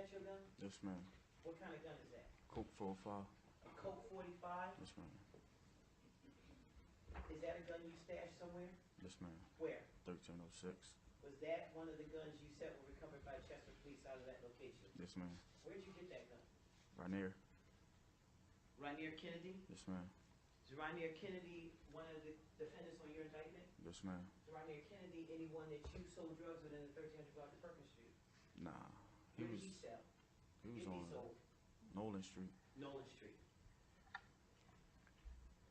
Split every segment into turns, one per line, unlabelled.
that your gun?
Yes, ma'am.
What kind of gun is that?
Coke 45.
A Colt 45?
Yes, ma'am.
Is that a gun you stashed somewhere?
Yes, ma'am.
Where?
1306.
Was that one of the guns you said were recovered by Chester Police out of that location?
Yes, ma'am.
Where'd you get that gun?
Rainier.
Rainier Kennedy?
Yes, ma'am.
Is Rainier Kennedy one of the defendants on your indictment?
Yes, ma'am.
Is Rainier Kennedy anyone that you sold drugs within the 1300 block of Perkins Street?
Nah.
Where did he sell?
He was
Did he
on
sold?
Nolan Street.
Nolan Street.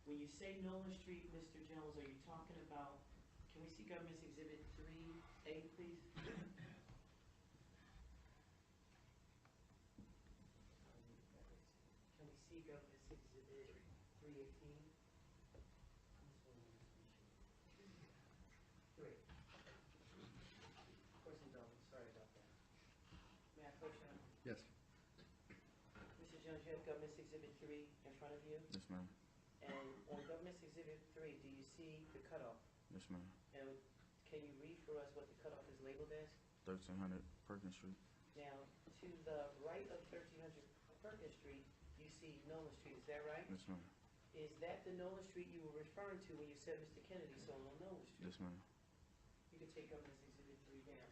When you say Nolan Street, Mr. Jones, are you talking about, can we see Government's Exhibit 3A, please? Can we see Government's Exhibit 318? Three. Of course, indulgence, sorry about that. May I approach you?
Yes.
Mr. Jones, you have Government's Exhibit 3 in front of you?
Yes, ma'am.
And on Government's Exhibit 3, do you see the cutoff?
Yes, ma'am.
And can you read for us what the cutoff is labeled as?
1300 Perkins Street.
Now, to the right of 1300 Perkins Street, you see Nolan Street, is that right?
Yes, ma'am.
Is that the Nolan Street you were referring to when you said Mr. Kennedy sold on Nolan Street?
Yes, ma'am.
You can take Government's Exhibit 3 down.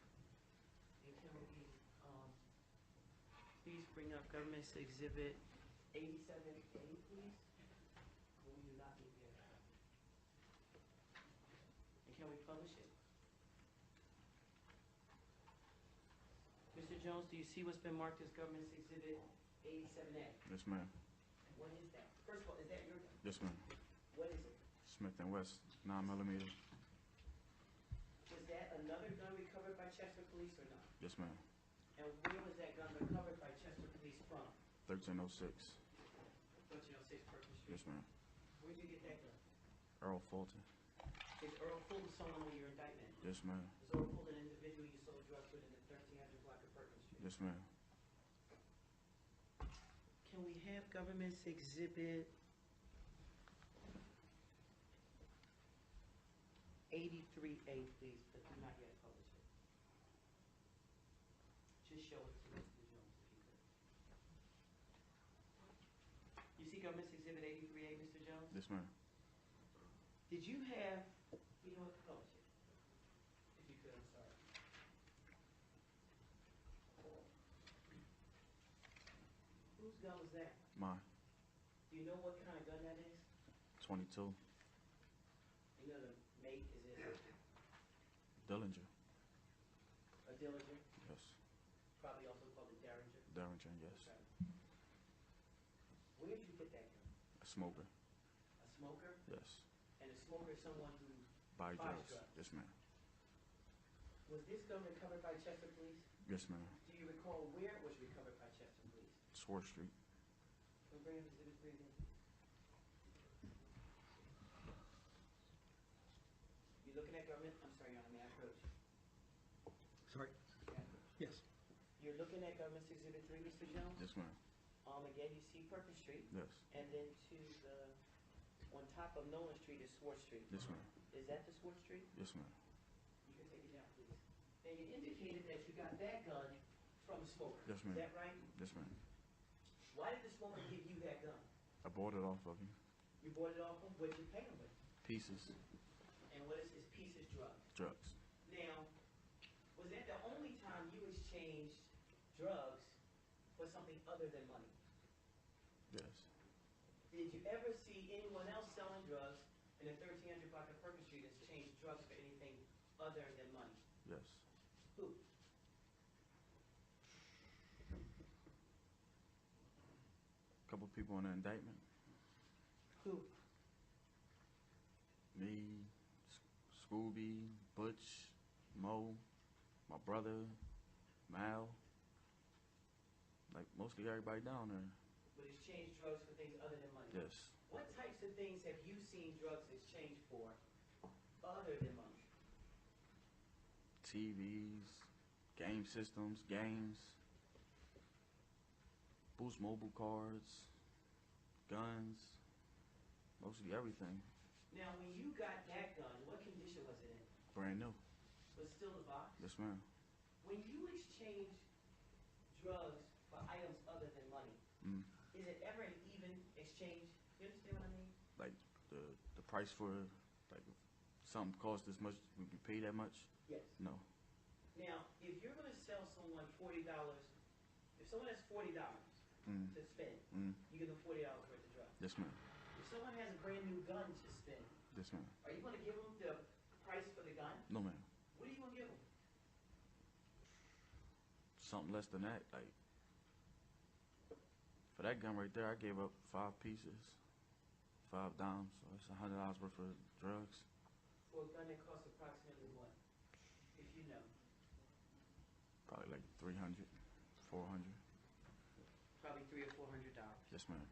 And can we, please bring up Government's Exhibit 87A, please? Well, we do not need that. And can we publish it? Mr. Jones, do you see what's been marked as Government's Exhibit 87A?
Yes, ma'am.
What is that? First of all, is that your gun?
Yes, ma'am.
What is it?
Smith & West 9mm.
Was that another gun recovered by Chester Police or not?
Yes, ma'am.
And where was that gun recovered by Chester Police from?
1306.
1306 Perkins Street.
Yes, ma'am.
Where'd you get that gun?
Earl Fulton.
Is Earl Fulton someone on your indictment?
Yes, ma'am.
Is Earl Fulton an individual you sold drugs with in the 1300 block of Perkins Street?
Yes, ma'am.
Can we have Government's Exhibit 83A, please, but do not yet publish it. Just show it to Mr. Jones, if you could. You see Government's Exhibit 83A, Mr. Jones?
Yes, ma'am.
Did you have, you know what, publish it. If you could, I'm sorry. Whose gun was that?
Mine.
Do you know what kind of gun that is?
22.
You know the make, is it
Dillinger.
a Dillinger?
Yes.
Probably also called a Derringer?
Derringer, yes.
Okay. Where did you get that gun?
A smoker.
A smoker?
Yes.
And a smoker is someone who
Buy
buys
drugs.
drugs.
Yes, ma'am.
Was this gun recovered by Chester Police?
Yes, ma'am.
Do you recall where it was recovered by Chester Police?
Sword Street.
Can we bring up Exhibit 3 again? You looking at Government? I'm sorry, Your Honor, may I approach?
Sorry?
May I approach?
Yes.
You're looking at Government's Exhibit 3, Mr. Jones?
Yes, ma'am.
Again, you see Perkins Street,
Yes.
and then to the, on top of Nolan Street is Swart Street.
Yes, ma'am.
Is that the Swart Street?
Yes, ma'am.
You can take it down, please. And you indicated that you got that gun from a smoker.
Yes, ma'am.
Is that right?
Yes, ma'am.
Why did the smoker give you that gun?
I bought it off of him.
You bought it off him, what'd you pay him with?
Pieces.
And what is his piece is drugs?
Drugs.
Now, was that the only time you exchanged drugs for something other than money?
Yes.
Did you ever see anyone else selling drugs in the 1300 block of Perkins Street exchange drugs for anything other than money?
Yes.
Who?
A couple people in the indictment.
Who?
Me, Scooby, Butch, Mo, my brother, Mal. Like mostly everybody down there.
Would exchange drugs for things other than money?
Yes.
What types of things have you seen drugs exchanged for other than money?
TVs, game systems, games, Boost mobile cards, guns, mostly everything.
Now, when you got that gun, what condition was it in?
Brand new.
Was it still a box?
Yes, ma'am.
When you exchange drugs for items other than money.
Mm.
Is it ever an even exchange? You understand what I mean?
Like the price for like if something costs this much, we be paid that much?
Yes.
No.
Now, if you're going to sell someone $40, if someone has $40
Mm.
to spend,
Mm.
you give them $40 worth of drugs.
Yes, ma'am.
If someone has a brand new gun to spend,
Yes, ma'am.
are you going to give them the price for the gun?
No, ma'am.
What are you going to give them?
Something less than that. Like for that gun right there, I gave up 5 pieces, 5 dimes. So it's $100 worth of drugs.
For a gun that costs approximately what? If you know.
Probably like 300, 400.
Probably $300 or $400.
Yes, ma'am.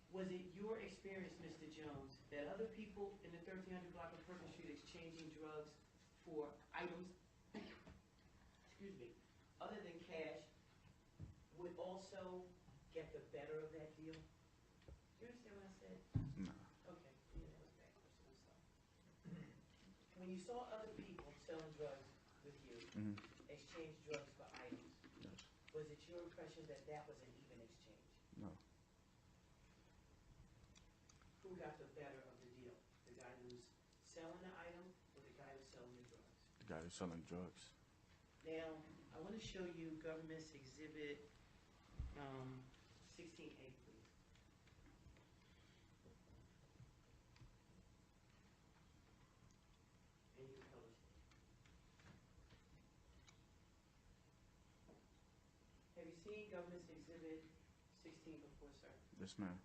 Was it your experience, Mr. Jones, that other people in the 1300 block of Perkins Street exchanging drugs for items, excuse me, other than cash, would also get the better of that deal? Do you understand what I said?
Nah.
Okay, yeah, that was bad question, I'm sorry. When you saw other people selling drugs with you,
Mm-hmm.
exchange drugs for items,
Yes.
was it your impression that that was an even exchange?
No.
Who got the better of the deal? The guy who's selling the item or the guy who's selling the drugs?
The guy who's selling drugs.
Now, I want to show you Government's Exhibit 16A, please. And you can publish it. Have you seen Government's Exhibit 16 before, sir?
Yes, ma'am.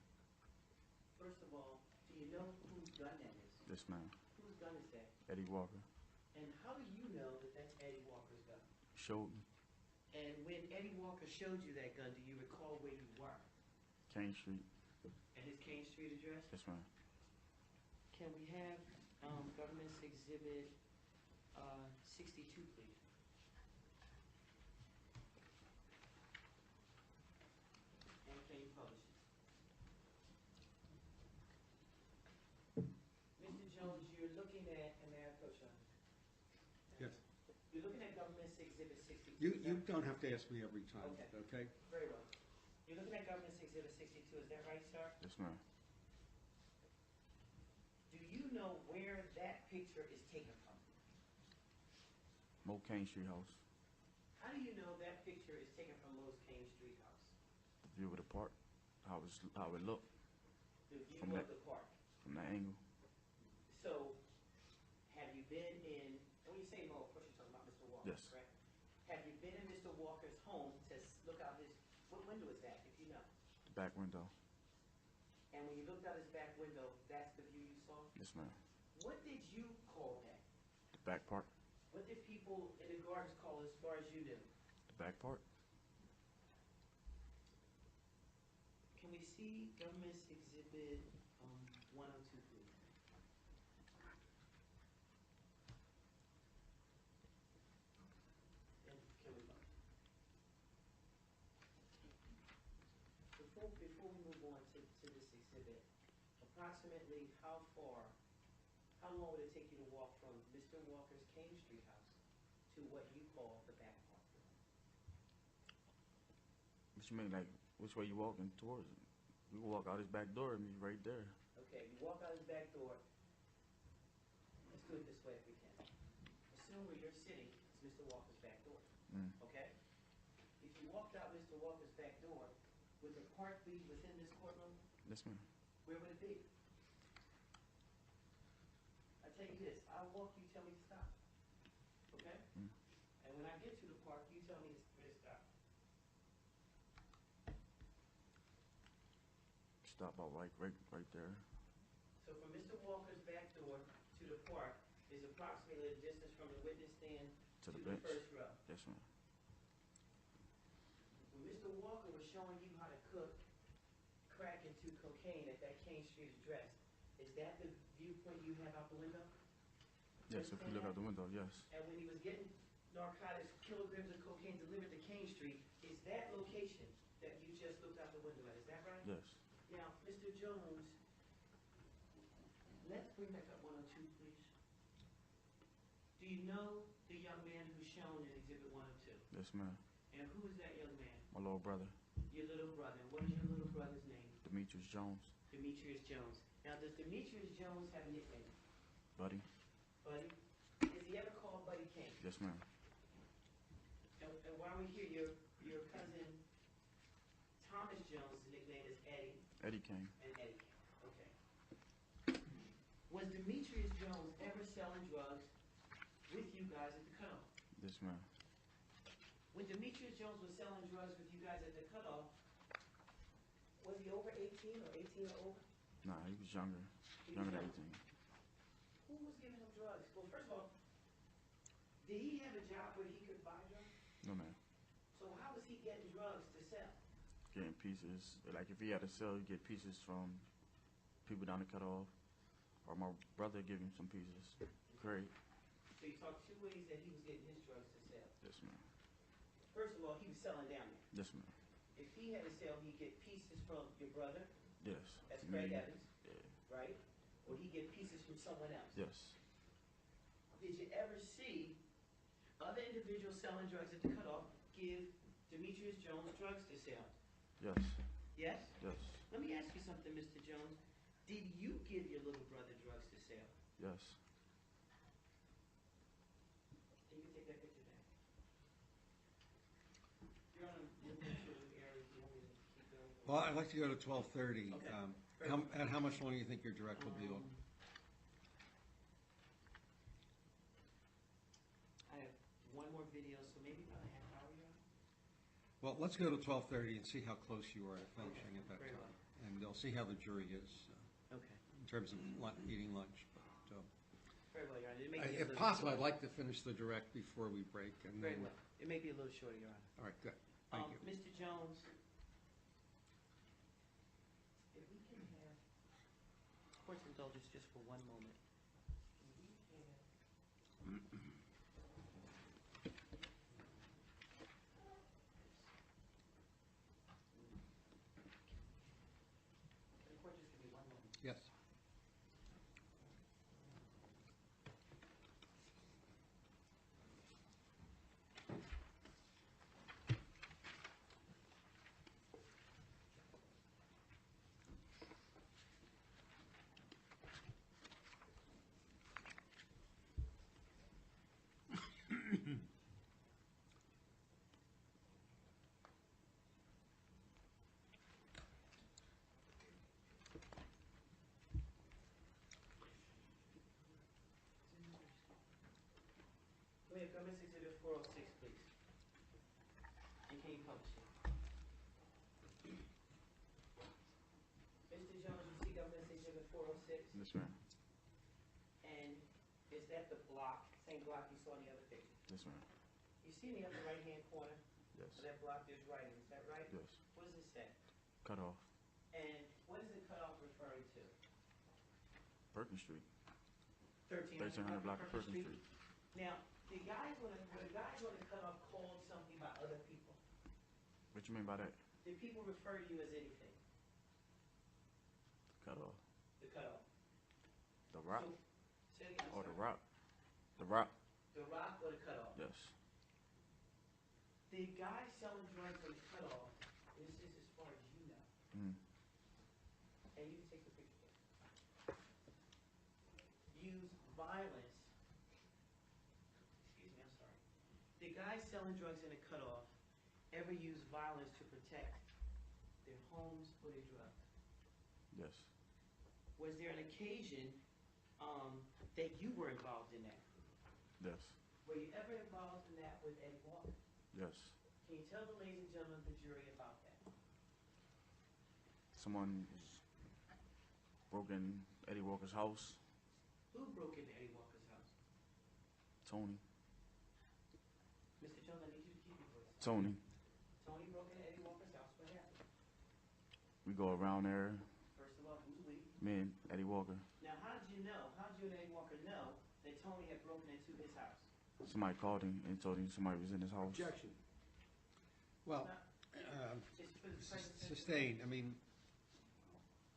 First of all, do you know whose gun that is?
Yes, ma'am.
Whose gun is that?
Eddie Walker
And how do you know that that's Eddie Walker's gun?
showed me.
And when Eddie Walker showed you that gun, do you recall where you were?
Kane Street.
And his Kane Street address?
Yes, ma'am.
Can we have Government's Exhibit 62, please? And can you publish it? Mr. Jones, you're looking at, and may I approach you?
Yes.
You're looking at Government's Exhibit 62.
You
is that-
don't have to ask me every time,
Okay.
okay?
Very well. You're looking at Government's Exhibit 62, is that right, sir?
Yes, ma'am.
Do you know where that picture is taken from?
Mo Kane Street house.
How do you know that picture is taken from Lowe's Kane Street house?
The view of the park. How it looked
The view
From
of
that-
the park.
from that angle.
So, have you been in, and when you say Mo, of course you're talking about Mr. Walker,
Yes.
correct? Have you been in Mr. Walker's home to look out his, what window is that, if you know?
The back window.
And when you looked out his back window, that's the view you saw?
Yes, ma'am.
What did you call that?
The back part.
What did people in the gardens call it as far as you knew?
The back part.
Can we see Government's Exhibit 102, please? And can we vote? Before we move on to this exhibit, approximately how long would it take you to walk from Mr. Walker's Kane Street house to what you call the back park?
What you mean, like, which way you walking towards it? You can walk out his back door and be right there.
Okay, you walk out his back door. Let's do it this way if we can. Assume where you're sitting is Mr. Walker's back door,
Mm.
okay? If you walked out Mr. Walker's back door, would the park be within this courtroom?
Yes, ma'am.
Where would it be? I tell you this, I'll walk, you tell me to stop, okay?
Mm.
And when I get to the park, you tell me where to stop.
Stop out right there.
So from Mr. Walker's back door to the park is approximately the distance from the witness stand
To the
the
bench.
first row.
Yes, ma'am.
When Mr. Walker was showing you how to cook crack into cocaine at that Kane Street address, is that the viewpoint you have out the window?
Yes, if you look out the window, yes.
And when he was getting narcotics, kilograms of cocaine delivered to Kane Street, is that location that you just looked out the window at, is that right?
Yes.
Now, Mr. Jones, let's bring back up 102, please. Do you know the young man who's shown in Exhibit 102?
Yes, ma'am.
And who is that young man?
My little brother,
Your little brother. And what is your little brother's name?
Demetrius Jones.
Demetrius Jones. Now, does Demetrius Jones have a nickname?
Buddy?
Buddy? Is he ever called Buddy King?
Yes, ma'am.
And while we're here, your cousin Thomas Jones' nickname is Eddie.
Eddie King.
And Eddie King. Okay. Was Demetrius Jones ever selling drugs with you guys at the cutoff?
Yes, ma'am.
When Demetrius Jones was selling drugs with you guys at the cutoff, was he over 18 or 18 or over?
Nah, he was younger.
He
Younger
was
than 18.
Who was giving him drugs? Well, first of all, did he have a job where he could buy drugs?
No, ma'am.
So how was he getting drugs to sell?
Getting pieces. Like, if he had to sell, he'd get pieces from people down the cutoff. Or my brother give him some pieces. Great.
So you talked two ways that he was getting his drugs to sell.
Yes, ma'am.
First of all, he was selling down there.
Yes, ma'am.
If he had to sell, he'd get pieces from your brother,
Yes.
that's
Me.
Craig Evans,
Yeah.
right? Or he'd get pieces from someone else.
Yes.
Did you ever see other individuals selling drugs at the cutoff give Demetrius Jones drugs to sell?
Yes.
Yes?
Yes.
Let me ask you something, Mr. Jones. Did you give your little brother drugs to sell?
Yes.
Can you take that picture down? You're on your picture area. Do you want me to keep going?
Well, I'd like to go to 12:30.
Okay.
At how much longer do you think your direct will be on?
I have one more video, so maybe about a half hour, Your Honor.
Well, let's go to 12:30 and see how close you are to finishing at that
Very
time. And they'll see how the jury is
Okay.
in terms of eating lunch. So,
Very well, Your Honor. It may be a
if
little
possible,
short.
I'd like to finish the direct before we break. And
Very
then,
well. It may be a little shorter, Your Honor.
all right, good. Thank you.
Mr. Jones, if we can have court's indulgence just for one moment. Can we have the court just give me one moment.
Yes.
Can we have Government Exhibit 406, please? And can you publish it? Mr. Jones, you see Government Exhibit 406?
Yes, ma'am.
And is that the block, same block you saw in the other picture?
Yes, ma'am.
You see in the upper right-hand corner
Yes.
of that block, there's writing, is that right?
Yes.
What does it say?
Cut off.
And what is the cutoff referring to?
Perkins Street.
1300
block of Perkins Street.
Now, the guys on the cutoff called something by other people.
What you mean by that?
Did people refer to you as anything?
Cut off.
The cutoff.
The rock?
So, say it again,
Or
sir.
the rock? The rock?
The rock or the cutoff?
Yes.
The guy selling drugs on the cutoff, this is as far as you know,
Mm.
and you can take the picture there, use violence, excuse me, I'm sorry. The guy selling drugs in a cutoff ever use violence to protect their homes or their drugs?
Yes.
Was there an occasion that you were involved in that?
Yes.
Were you ever involved in that with Eddie Walker?
Yes.
Can you tell the ladies and gentlemen of the jury about that?
Someone broke in Eddie Walker's house.
Who broke into Eddie Walker's house?
Tony.
Mr. Jones, I need you to keep your voice.
Tony.
Tony broke into Eddie Walker's house. What happened?
We go around there.
First of all, who's we?
Me and Eddie Walker.
Now, how did you know? How did you and Eddie Walker know that Tony had broken into his house?
Somebody called him and told him somebody was in his house.
Objection. Well,
It's for the present.
sustained. I mean,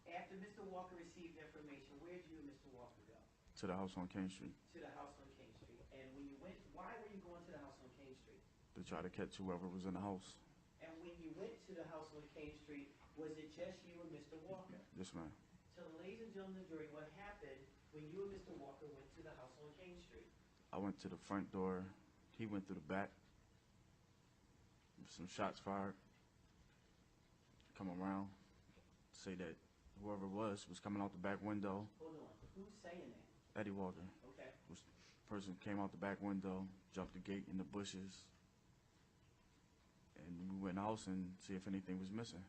After Mr. Walker received information, where did you and Mr. Walker go?
To the house on King Street.
To the house on King Street. And when you went, why were you going to the house on King Street?
to try to catch whoever was in the house.
And when you went to the house on King Street, was it just you and Mr. Walker?
Yes, ma'am.
So, ladies and gentlemen of the jury, what happened when you and Mr. Walker went to the house on King Street?
I went to the front door. He went through the back. Some shots fired. Come around. Say that whoever it was coming out the back window.
Hold on. Who's saying that?
Eddie Walker.
Okay.
Person came out the back window, jumped the gate in the bushes, and we went in the house and see if anything was missing.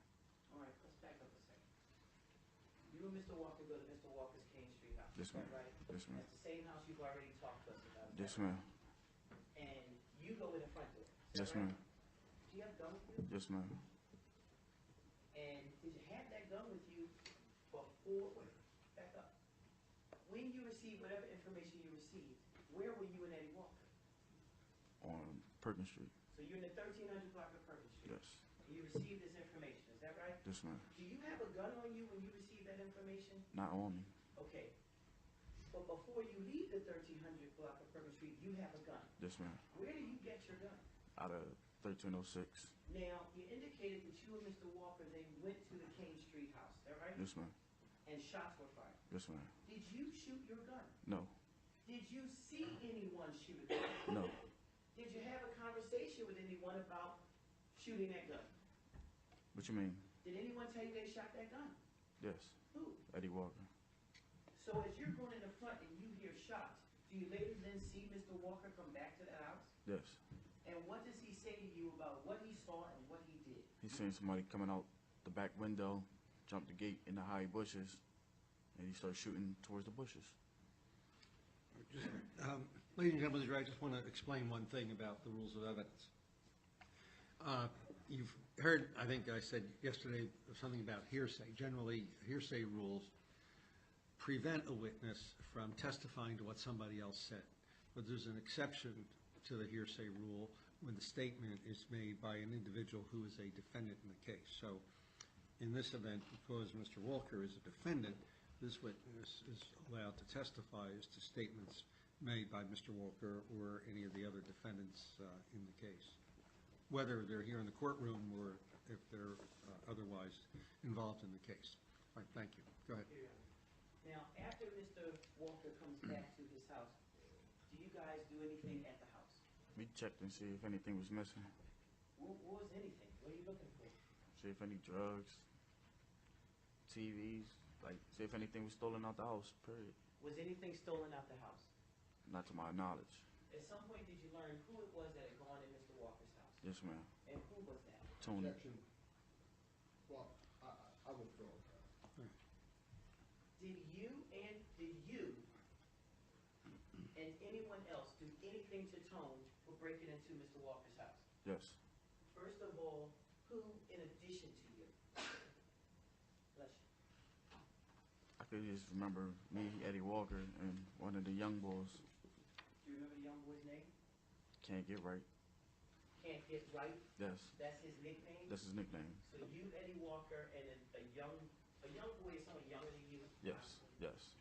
All right, let's back up a second. You and Mr. Walker go to Mr. Walker's King Street house.
Yes,
Is that
ma'am.
right?
Yes, ma'am.
That's the same house you've already talked to us about. is
Yes,
that
ma'am.
right? And you go in the front door. Is that
Yes,
right?
ma'am.
Do you have a gun with you?
Yes, ma'am.
And did you have that gun with you before? Back up. When you received whatever information you received, where were you and Eddie Walker?
On Perkins Street.
So you're in the 1300 block of Perkins Street.
Yes.
And you received this information. Is that right?
Yes, ma'am.
Do you have a gun on you when you received that information?
Not on me.
Okay. But before you leave the 1300 block of Perkins Street, you have a gun.
Yes, ma'am.
Where do you get your gun?
Out of 1306.
Now, you indicated that you and Mr. Walker, they went to the King Street house. Is that right?
Yes, ma'am.
And shots were fired.
Yes, ma'am.
Did you shoot your gun?
No.
Did you see anyone shoot a gun?
No.
Did you have a conversation with anyone about shooting that gun?
What you mean?
Did anyone tell you they shot that gun?
Yes.
Who?
Eddie Walker.
So as you're going in the front and you hear shots, do you later then see Mr. Walker come back to that house?
Yes.
And what does he say to you about what he saw and what he did?
He seen somebody coming out the back window, jumped the gate in the high bushes, and he started shooting towards the bushes.
Ladies and gentlemen, I just want to explain one thing about the rules of evidence. You've heard, I think I said yesterday, something about hearsay. Generally, hearsay rules prevent a witness from testifying to what somebody else said. But there's an exception to the hearsay rule when the statement is made by an individual who is a defendant in the case. So in this event, because Mr. Walker is a defendant, this witness is allowed to testify as to statements made by Mr. Walker or any of the other defendants in the case, whether they're here in the courtroom or if they're otherwise involved in the case. All right, thank you. Go ahead.
Now, after Mr. Walker comes back to his house, do you guys do anything at the house?
We checked and see if anything was missing.
What was anything? What are you looking for?
See if any drugs, TVs, like see if anything was stolen out the house, period.
Was anything stolen out the house?
Not to my knowledge.
At some point, did you learn who it was that had gone in Mr. Walker's house?
Yes, ma'am.
And who was that?
Tony.
Objection. Well, I withdraw that.
Did you and anyone else do anything to Tone for breaking into Mr. Walker's house?
Yes.
First of all, who in addition to you? Bless you.
I could just remember me, Eddie Walker, and one of the young boys.
Do you remember the young boy's name?
Can't get right.
Can't get right.
Yes.
That's his nickname.
That's his nickname.
So you, Eddie Walker, and a young boy is someone younger than you.
Yes. Yes.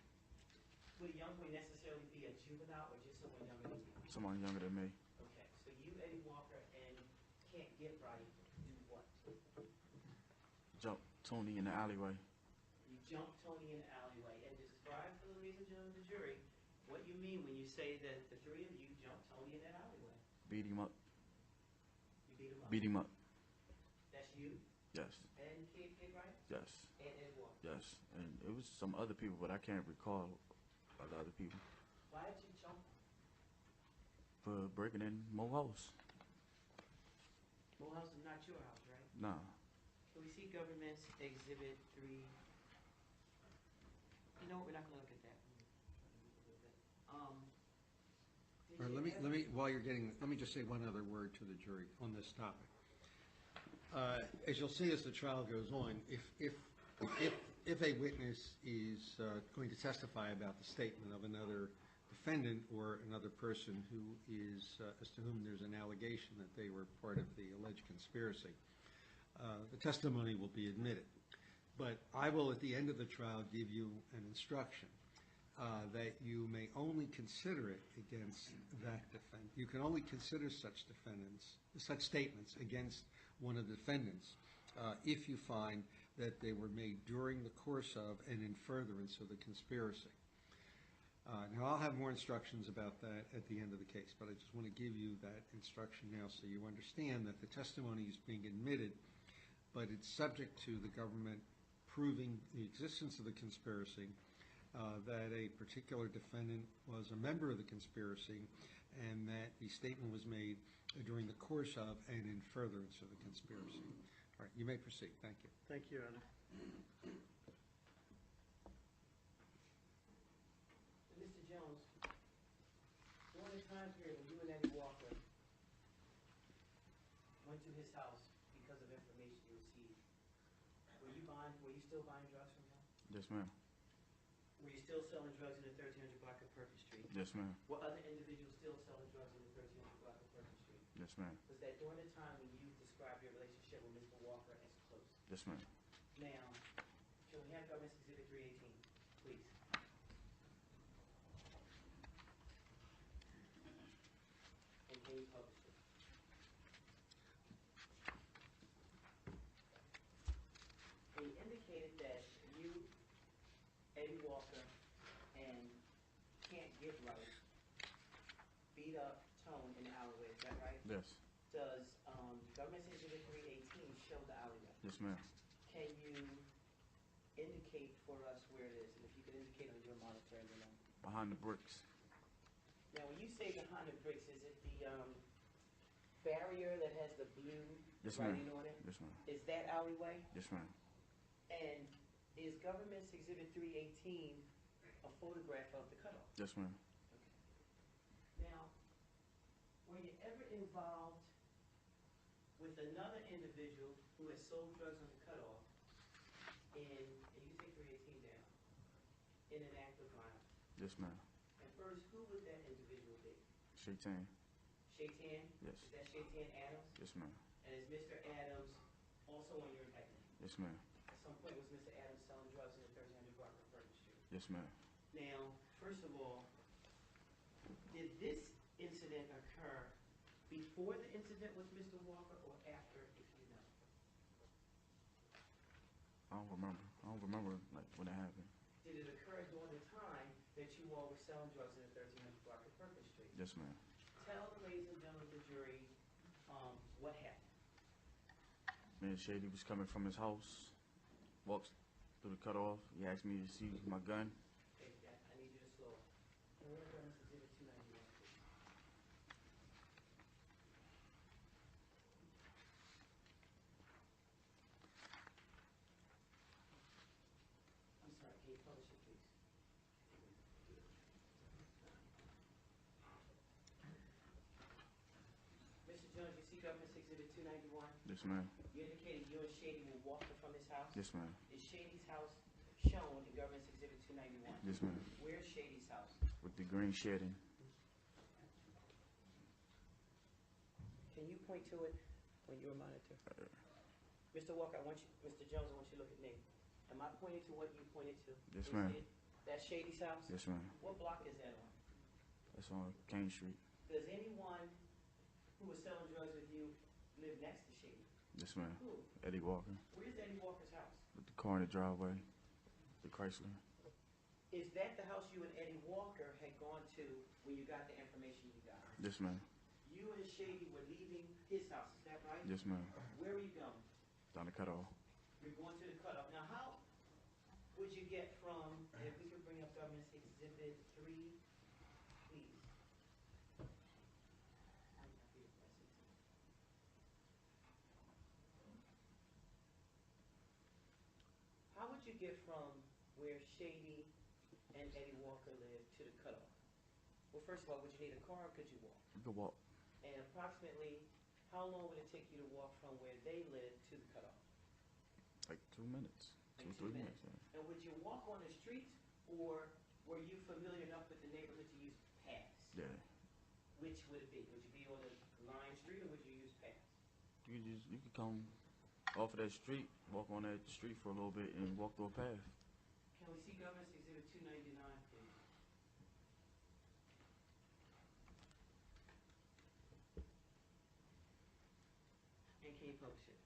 Would a young boy necessarily be a juvenile or just someone younger than you?
Someone younger than me.
Okay, so you, Eddie Walker, and Can't Get Right do what?
Jumped Tony in the alleyway.
You jumped Tony in the alleyway and describe for the ladies and gentlemen of the jury what you mean when you say that the three of you jumped Tony in that alleyway.
Beat him up.
You beat him up.
Beat him up.
That's you
Yes.
and Can't Get Right
Yes.
and Ed Walker.
Yes. And it was some other people, but I can't recall a lot of other people.
Why did you jump him?
For breaking in Mo house.
Morehouse is not your house, right?
Nah.
Can we see government's exhibit 3? You know what, we're not gonna look at that. Did
All right,
you
let me,
ever-
while you're getting, let me just say one other word to the jury on this topic. As you'll see as the trial goes on, if a witness is going to testify about the statement of another defendant or another person who is, as to whom there's an allegation that they were part of the alleged conspiracy, the testimony will be admitted. But I will, at the end of the trial, give you an instruction that you may only consider it against that defendant. You can only consider such statements against one of the defendants if you find that they were made during the course of and in furtherance of the conspiracy. Now, I'll have more instructions about that at the end of the case, but I just want to give you that instruction now so you understand that the testimony is being admitted, but it's subject to the government proving the existence of the conspiracy, that a particular defendant was a member of the conspiracy, and that the statement was made during the course of and in furtherance of the conspiracy. All right, you may proceed. Thank you.
Thank you, Your Honor.
Mr. Jones, during the time period when you and Eddie Walker went to his house because of information you received, were you still buying drugs from him?
Yes, ma'am.
Were you still selling drugs in the 1300 block of Perkins Street?
Yes, ma'am.
Were other individuals still selling drugs in the 1300 block of Perkins Street?
Yes, ma'am.
Was that during the time when you described your relationship with Mr. Walker as close?
Yes, ma'am.
Now, can we have Government Exhibit 318, please? And can you publish it? And you indicated that you, Eddie Walker, and Can't Get Right beat up Tone in the alleyway, is that right?
Yes.
Does Government Exhibit 318 show the alleyway?
Yes, ma'am.
Can you indicate for us where it is? And if you could indicate on your monitor, you know.
Behind the bricks.
Now, when you say behind the bricks, is it the barrier that has the blue
Yes, ma'am.
writing on it?
Yes, ma'am.
Is that alleyway?
Yes, ma'am.
And is Government Exhibit 318 a photograph of the cutoff?
Yes, ma'am.
Now, were you ever involved with another individual who had sold drugs on the cutoff and you can take 318 down, in an act of violence?
Yes, ma'am.
And first, who would that individual be?
Shaitan.
Shaitan?
Yes.
Is that Shaitan Adams?
Yes, ma'am.
And is Mr. Adams also on your indictment?
Yes, ma'am.
At some point, was Mr. Adams selling drugs in the 1300 block of Perkins Street?
Yes, ma'am.
Now, first of all, did this incident occur before the incident with Mr. Walker or after, if you know?
I don't remember like when it happened.
Did it occur during the time that you all were selling drugs in the 1300 block of Perkins Street?
Yes, ma'am.
Tell the ladies and gentlemen of the jury what happened.
Me and Shady was coming from his house, walks through the cutoff. He asked me to see my gun.
Okay, I need you to slow up. And we're going to Exhibit 291, please. I'm sorry, can you publish it, please? Mr. Jones, you see Government Exhibit 291?
Yes, ma'am.
You indicated you and Shady were walking from his house?
Yes, ma'am.
Is Shady's house shown in Government Exhibit 291?
Yes, ma'am.
Where's Shady's house?
With the green shedding.
Can you point to it when you're a monitor? Mr. Walker, Mr. Jones, I want you to look at me. Am I pointing to what you pointed to?
Yes,
Is
ma'am.
it That's Shady's house?
Yes, ma'am.
What block is that on?
That's on Kane Street.
Does anyone who was selling drugs with you live next to Shady?
Yes, ma'am.
Who?
Eddie Walker.
Where's Eddie Walker's house?
With the car in the driveway. The Chrysler.
Is that the house you and Eddie Walker had gone to when you got the information you got?
Yes, ma'am.
You and Shady were leaving his house, is that right?
Yes, ma'am.
Where are you going?
Down the cutoff.
You're going to the cutoff. Now, how would you get from, if we could bring up Government Exhibit 3, please. How would you get from where Shady and Eddie Walker lived to the cutoff? Well, first of all, would you need a car or could you walk?
You can walk.
And approximately, how long would it take you to walk from where they lived to the cutoff?
Like 2 minutes.
Like
2, 3
2
minutes.
minutes. And would you walk on the streets, or were you familiar enough with the neighborhood to use paths?
Yeah.
Which would it be? Would you be on a line street, or would you use paths?
You could come off of that street, walk on that street for a little bit, and walk through a path.
Can we see Government Exhibit 299, please? can you publish it?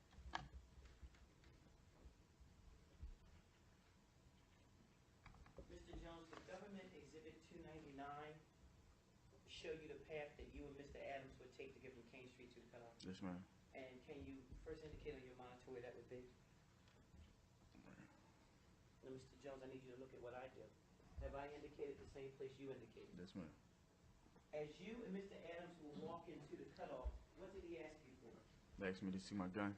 Mr. Jones, did government exhibit 299 show you the path that you and Mr. Adams would take to get from Kane Street to the cutoff?
Yes, ma'am.
And can you first indicate on your monitor where that would be? Now, Mr. Jones, I need you to look at what I do. Have I indicated the same place you indicated?
Yes, ma'am.
As you and Mr. Adams will walk into the cutoff, what did he ask you for?
They asked me to see my gun.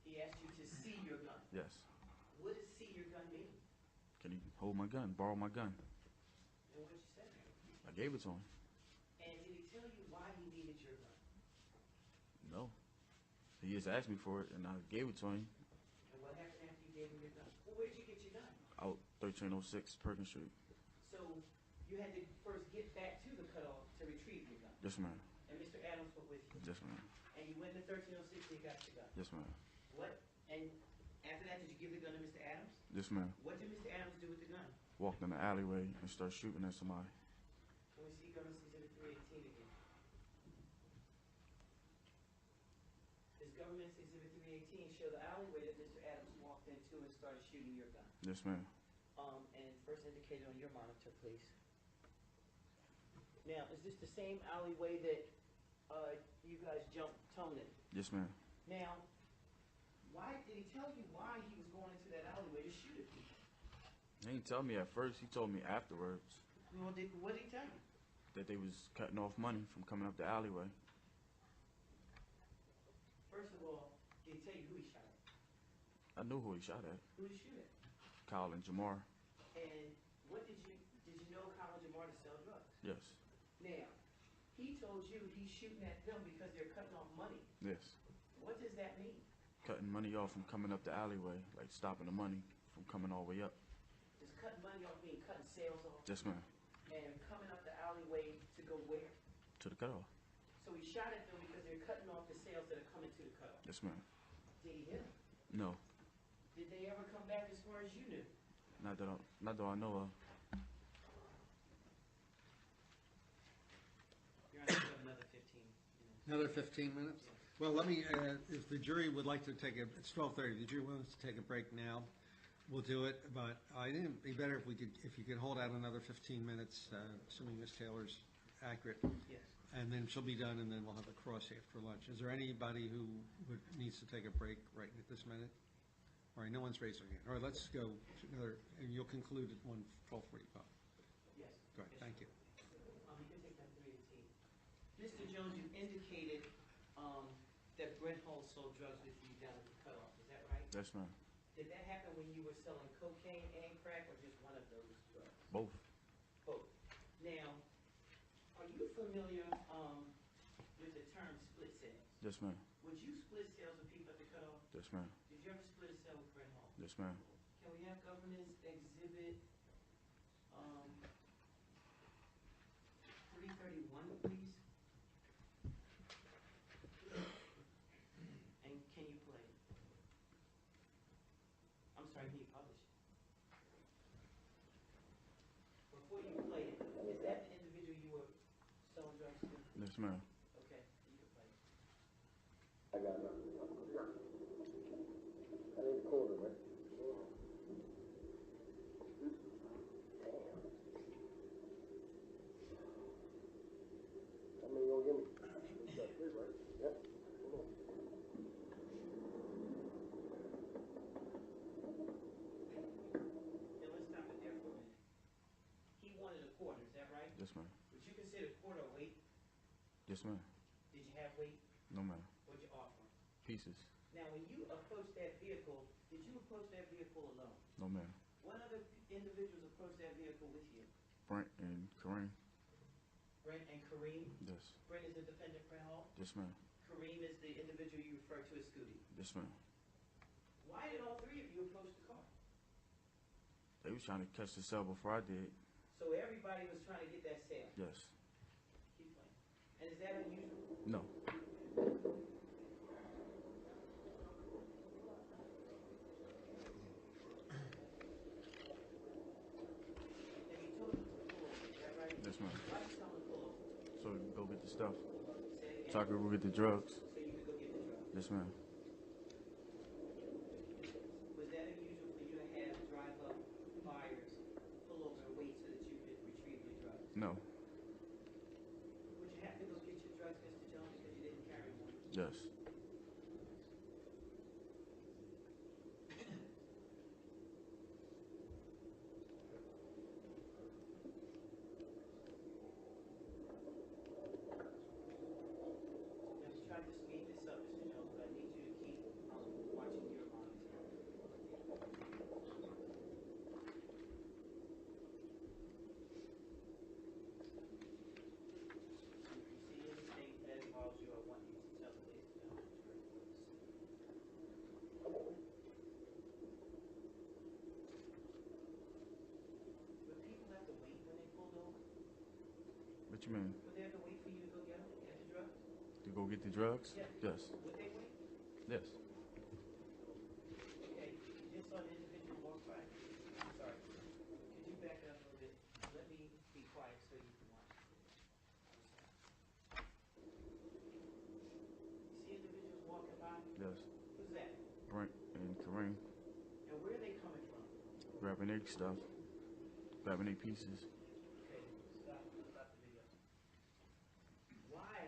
He asked you to see your gun.
Yes.
What does see your gun mean?
Can he hold my gun, borrow my gun?
And what did you say?
I gave it to him.
And did he tell you why he needed your gun?
No. He just asked me for it, and I gave it to him.
And what happened after you gave him your gun? Well, where did you get your gun?
Out 1306 Perkins Street.
So you had to first get back to the cutoff to retrieve your gun.
Yes, ma'am.
And Mr. Adams was with you.
Yes, ma'am.
And you went to 1306 and you got your gun.
Yes, ma'am.
What? And after that, did you give the gun to Mr. Adams?
Yes, ma'am.
What did Mr. Adams do with the gun?
Walked in the alleyway and started shooting at somebody.
Can we see Government Exhibit 318 again? Does Government Exhibit 318 show the alleyway that Mr. Adams walked into and started shooting your gun?
Yes, ma'am.
And first indicated on your monitor, please. Now, is this the same alleyway that you guys jumped Tone in?
Yes, ma'am.
Now, why did he tell you why he was going into that alleyway to shoot at people?
He didn't tell me at first. He told me afterwards
Well, what did he tell you?
that they was cutting off money from coming up the alleyway.
First of all, did he tell you who he shot at?
I knew who he shot at.
Who did he shoot at?
Kyle and Jamar.
And what did you know Kyle and Jamar to sell drugs?
Yes.
Now, he told you he's shooting at them because they're cutting off money.
Yes.
What does that mean?
Cutting money off from coming up the alleyway, like stopping the money from coming all the way up.
Does cutting money off mean cutting sales off?
Yes, ma'am.
And coming up the alleyway to go where?
To the cutoff.
So he shot at them because they're cutting off the sales that are coming to the cutoff.
Yes, ma'am.
Did he hit them?
No.
Did they ever come back as far as you knew?
Not that I know of.
You're on another 15 minutes.
Another 15 minutes? Well, let me, if the jury would like to take it's 12:30, the jury wants to take a break now, we'll do it, but I think it'd be better if you could hold out another 15 minutes, assuming Ms. Taylor's accurate,
Yes.
and then she'll be done, and then we'll have a cross after lunch. Is there anybody who needs to take a break right at this minute? All right, no one's raising their hand. All right, let's go to another, and you'll conclude at 12:45.
Yes.
Go ahead, thank you.
You can take that 318. Mr. Jones, you indicated that Brent Hall sold drugs with you down at the cutoff. Is that right?
Yes, ma'am.
Did that happen when you were selling cocaine and crack, or just one of those drugs?
Both.
Both. Now, are you familiar with the term split sales?
Yes, ma'am.
Would you split sales with people at the cutoff?
Yes, ma'am.
Did you ever split a sale with Brent Hall?
Yes, ma'am.
Can we have Governance Exhibit 331, please? And can you play it? I'm sorry, can you publish it? Before you play it, is that the individual you were selling drugs to?
Yes, ma'am.
Okay, you can play it.
I got it. I need a quarter, man. How many you gonna give me? You got three, right? Yep. Hold on.
Now let's stop it there for a minute. He wanted a quarter, is that right?
Yes, ma'am.
Would you consider quarter weight?
Yes, ma'am.
Did you have weight?
No, ma'am.
What'd you offer him?
Pieces.
Now, when you approached that vehicle, did you approach that vehicle alone?
No, ma'am.
What other individuals approached that vehicle with you?
Brent and Kareem.
Brent and Kareem?
Yes.
Brent is the defendant, Brent Hall.
Yes, ma'am.
Kareem is the individual you refer to as Scooty.
Yes, ma'am.
Why did all three of you approach the car?
They was trying to catch the sale before I did.
So everybody was trying to get that sale.
Yes.
Keep playing. And is that unusual?
No.
And you told him to pull over, is that right?
Yes, ma'am.
Why did you tell him to pull over?
So we can go get the stuff.
Say it
So I
again.
could go get the drugs.
So you could go get the drugs.
Yes, ma'am. you mean?
Would they have to wait for you to go get them, get the drugs?
To go get the drugs?
Yeah.
Yes.
Would they wait?
Yes.
Okay, you just saw an individual walk by. I'm sorry. Could you back it up a little bit? Let me be quiet so you can watch. You see individuals walking by?
Yes.
Who's that?
Brent and Kareem
And where are they coming from?
grabbing their stuff, grabbing their pieces.
Okay, stop the video. Why,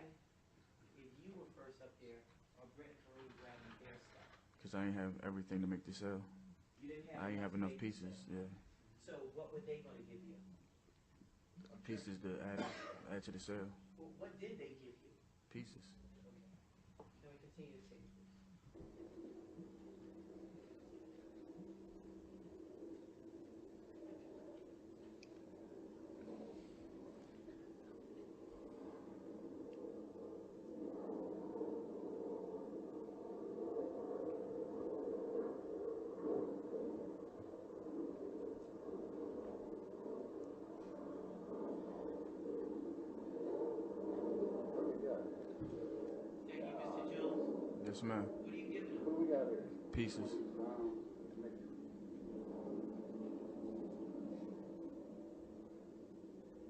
if you were first up there, are Brent and Kareem grabbing their stuff?
Because I ain't have everything to make the sale.
You didn't have
I ain't have enough
space.
pieces, yeah.
So what were they gonna give you?
Pieces to add to the sale.
Well, what did they give you?
Pieces.
Okay. Can we continue to take, please? Thank you, Mr. Jones.
Yes, ma'am.
What are you giving them?
What do we got here?
Pieces.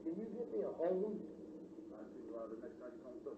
Can you get me a hose? I'll see you out the next time you come through.